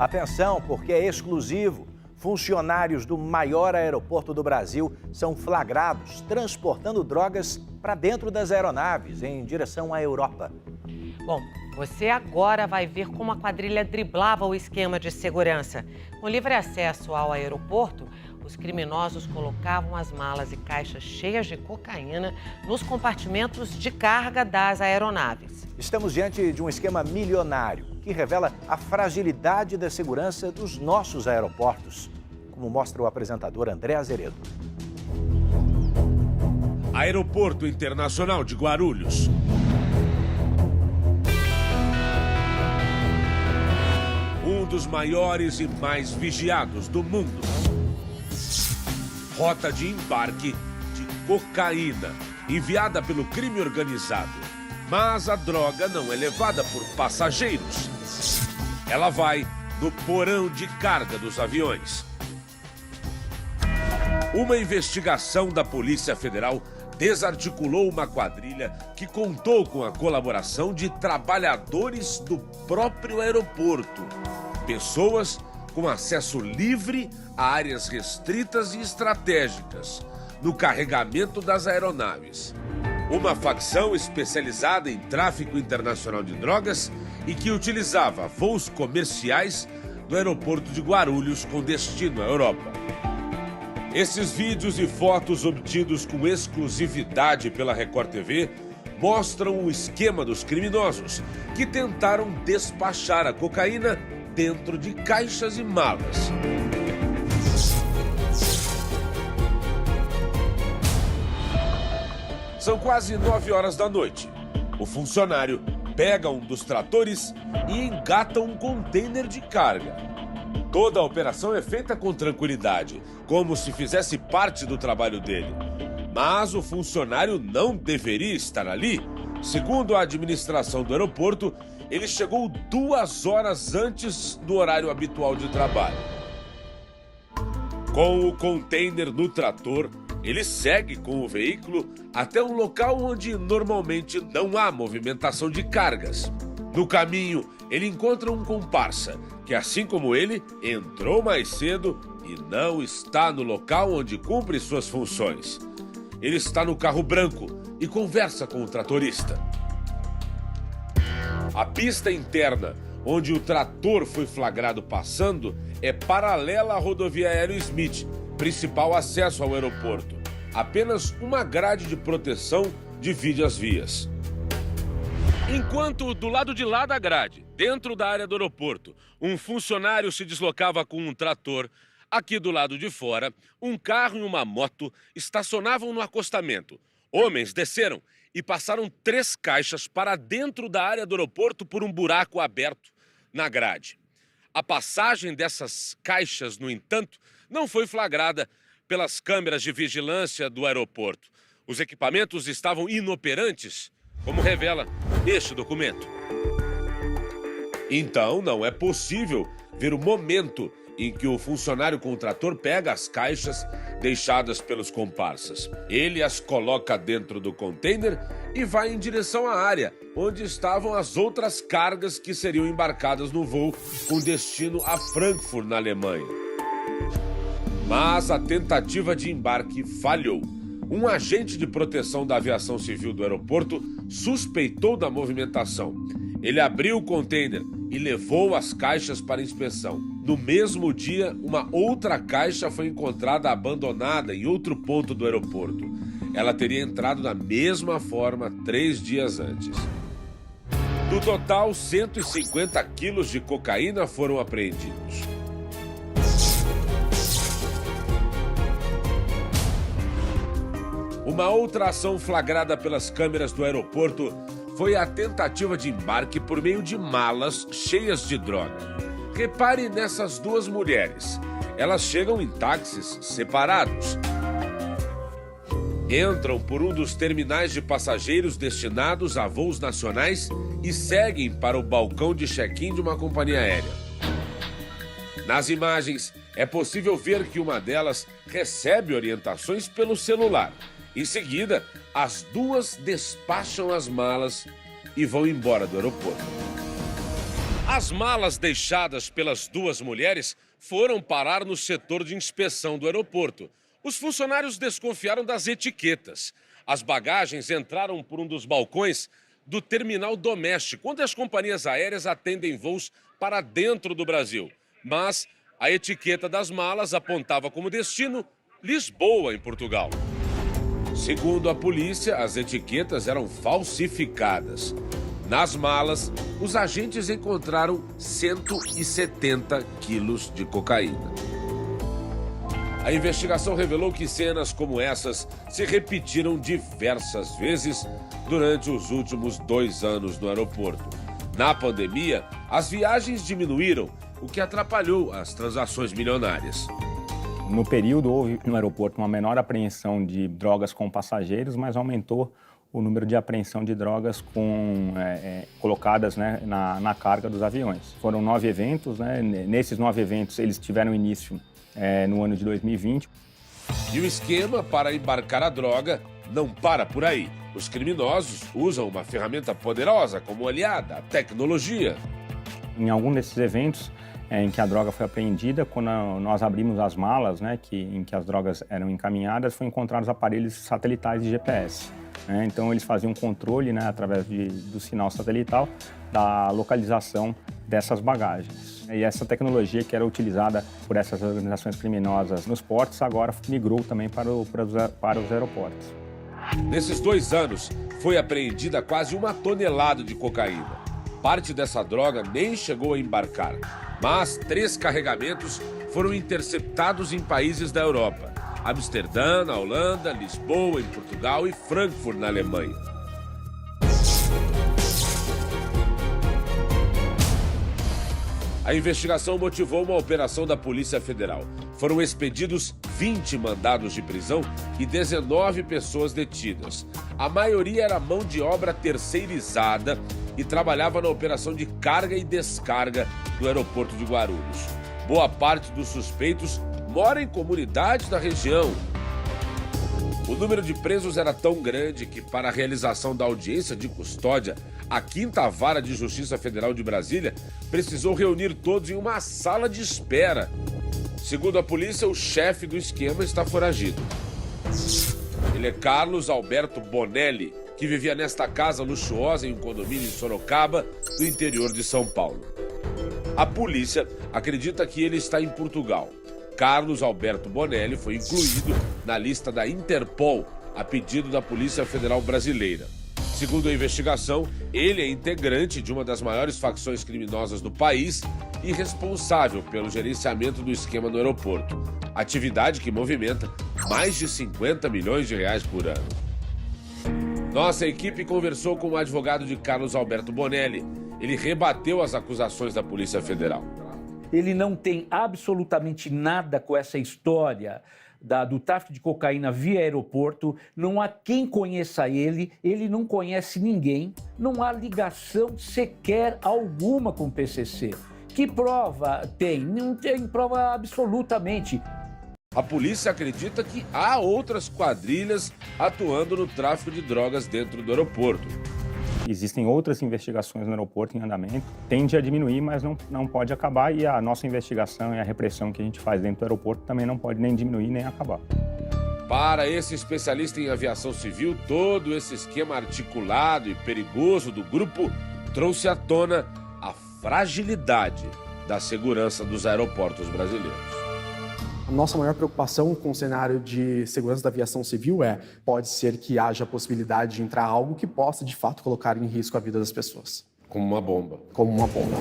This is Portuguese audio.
Atenção, porque é exclusivo. Funcionários do maior aeroporto do Brasil são flagrados transportando drogas para dentro das aeronaves em direção à Europa. Bom, você agora vai ver como a quadrilha driblava o esquema de segurança. Com livre acesso ao aeroporto, os criminosos colocavam as malas e caixas cheias de cocaína nos compartimentos de carga das aeronaves. Estamos diante de um esquema milionário que revela a fragilidade da segurança dos nossos aeroportos, como mostra o apresentador André Azeredo. Aeroporto Internacional de Guarulhos. Um dos maiores e mais vigiados do mundo. Rota de embarque de cocaína, enviada pelo crime organizado. Mas a droga não é levada por passageiros. Ela vai no porão de carga dos aviões. Uma investigação da Polícia Federal desarticulou uma quadrilha que contou com a colaboração de trabalhadores do próprio aeroporto. Pessoas com acesso livre a áreas restritas e estratégicas no carregamento das aeronaves. Uma facção especializada em tráfico internacional de drogas e que utilizava voos comerciais do aeroporto de Guarulhos com destino à Europa. Esses vídeos e fotos obtidos com exclusividade pela Record TV mostram o esquema dos criminosos que tentaram despachar a cocaína dentro de caixas e malas. São quase 9 horas da noite. O funcionário pega um dos tratores e engata um container de carga. Toda a operação é feita com tranquilidade, como se fizesse parte do trabalho dele. Mas o funcionário não deveria estar ali. Segundo a administração do aeroporto, ele chegou 2 horas antes do horário habitual de trabalho. Com o container no trator, ele segue com o veículo até um local onde normalmente não há movimentação de cargas. No caminho, ele encontra um comparsa que, assim como ele, entrou mais cedo e não está no local onde cumpre suas funções. Ele está no carro branco e conversa com o tratorista. A pista interna, onde o trator foi flagrado passando, é paralela à rodovia Hélio Smith, principal acesso ao aeroporto. Apenas uma grade de proteção divide as vias. Enquanto do lado de lá da grade, dentro da área do aeroporto, um funcionário se deslocava com um trator, aqui do lado de fora, um carro e uma moto estacionavam no acostamento. Homens desceram e passaram 3 caixas para dentro da área do aeroporto por um buraco aberto na grade. A passagem dessas caixas, no entanto, não foi flagrada pelas câmeras de vigilância do aeroporto. Os equipamentos estavam inoperantes, como revela este documento. Então, não é possível ver o momento em que o funcionário com o trator pega as caixas deixadas pelos comparsas. Ele as coloca dentro do container e vai em direção à área onde estavam as outras cargas que seriam embarcadas no voo com destino a Frankfurt, na Alemanha. Mas a tentativa de embarque falhou. Um agente de proteção da aviação civil do aeroporto suspeitou da movimentação. Ele abriu o container e levou as caixas para inspeção. No mesmo dia, uma outra caixa foi encontrada abandonada em outro ponto do aeroporto. Ela teria entrado da mesma forma 3 dias antes. No total, 150 quilos de cocaína foram apreendidos. Uma outra ação flagrada pelas câmeras do aeroporto foi a tentativa de embarque por meio de malas cheias de droga. Repare nessas 2 mulheres. Elas chegam em táxis separados. Entram por um dos terminais de passageiros destinados a voos nacionais e seguem para o balcão de check-in de uma companhia aérea. Nas imagens, é possível ver que uma delas recebe orientações pelo celular. Em seguida, as 2 despacham as malas e vão embora do aeroporto. As malas deixadas pelas duas mulheres foram parar no setor de inspeção do aeroporto. Os funcionários desconfiaram das etiquetas. As bagagens entraram por um dos balcões do terminal doméstico, onde as companhias aéreas atendem voos para dentro do Brasil. Mas a etiqueta das malas apontava como destino Lisboa, em Portugal. Segundo a polícia, as etiquetas eram falsificadas. Nas malas, os agentes encontraram 170 quilos de cocaína. A investigação revelou que cenas como essas se repetiram diversas vezes durante os últimos 2 anos no aeroporto. Na pandemia, as viagens diminuíram, o que atrapalhou as transações milionárias. No período, houve no aeroporto uma menor apreensão de drogas com passageiros, mas aumentou o número de apreensão de drogas colocadas, né, na carga dos aviões. Foram 9 eventos, né? Nesses 9 eventos eles tiveram início no ano de 2020. E o esquema para embarcar a droga não para por aí. Os criminosos usam uma ferramenta poderosa como aliada, a tecnologia. Em algum desses eventos em que a droga foi apreendida, quando nós abrimos as malas, né, em que as drogas eram encaminhadas, foram encontrados aparelhos satelitais de GPS. Então eles faziam controle, né, através do sinal satelital da localização dessas bagagens. E essa tecnologia que era utilizada por essas organizações criminosas nos portos agora migrou também para os aeroportos. Nesses 2 anos, foi apreendida quase 1 tonelada de cocaína. Parte dessa droga nem chegou a embarcar, mas 3 carregamentos foram interceptados em países da Europa: Amsterdã, na Holanda, Lisboa, em Portugal e Frankfurt, na Alemanha. A investigação motivou uma operação da Polícia Federal. Foram expedidos 20 mandados de prisão e 19 pessoas detidas. A maioria era mão de obra terceirizada e trabalhava na operação de carga e descarga do aeroporto de Guarulhos. Boa parte dos suspeitos mora em comunidades da região. O número de presos era tão grande que, para a realização da audiência de custódia, a 5ª Vara de Justiça Federal de Brasília precisou reunir todos em uma sala de espera. Segundo a polícia, o chefe do esquema está foragido. Ele é Carlos Alberto Bonelli, que vivia nesta casa luxuosa em um condomínio em Sorocaba, no interior de São Paulo. A polícia acredita que ele está em Portugal. Carlos Alberto Bonelli foi incluído na lista da Interpol, a pedido da Polícia Federal Brasileira. Segundo a investigação, ele é integrante de uma das maiores facções criminosas do país e responsável pelo gerenciamento do esquema no aeroporto, atividade que movimenta mais de 50 milhões de reais por ano. Nossa equipe conversou com o advogado de Carlos Alberto Bonelli. Ele rebateu as acusações da Polícia Federal. Ele não tem absolutamente nada com essa história do tráfico de cocaína via aeroporto, não há quem conheça ele não conhece ninguém, não há ligação sequer alguma com o PCC. Que prova tem? Não tem prova absolutamente. A polícia acredita que há outras quadrilhas atuando no tráfico de drogas dentro do aeroporto. Existem outras investigações no aeroporto em andamento, tende a diminuir, mas não pode acabar, e a nossa investigação e a repressão que a gente faz dentro do aeroporto também não pode nem diminuir nem acabar. Para esse especialista em aviação civil, todo esse esquema articulado e perigoso do grupo trouxe à tona a fragilidade da segurança dos aeroportos brasileiros. A nossa maior preocupação com o cenário de segurança da aviação civil pode ser que haja a possibilidade de entrar algo que possa, de fato, colocar em risco a vida das pessoas. Como uma bomba. Como uma bomba.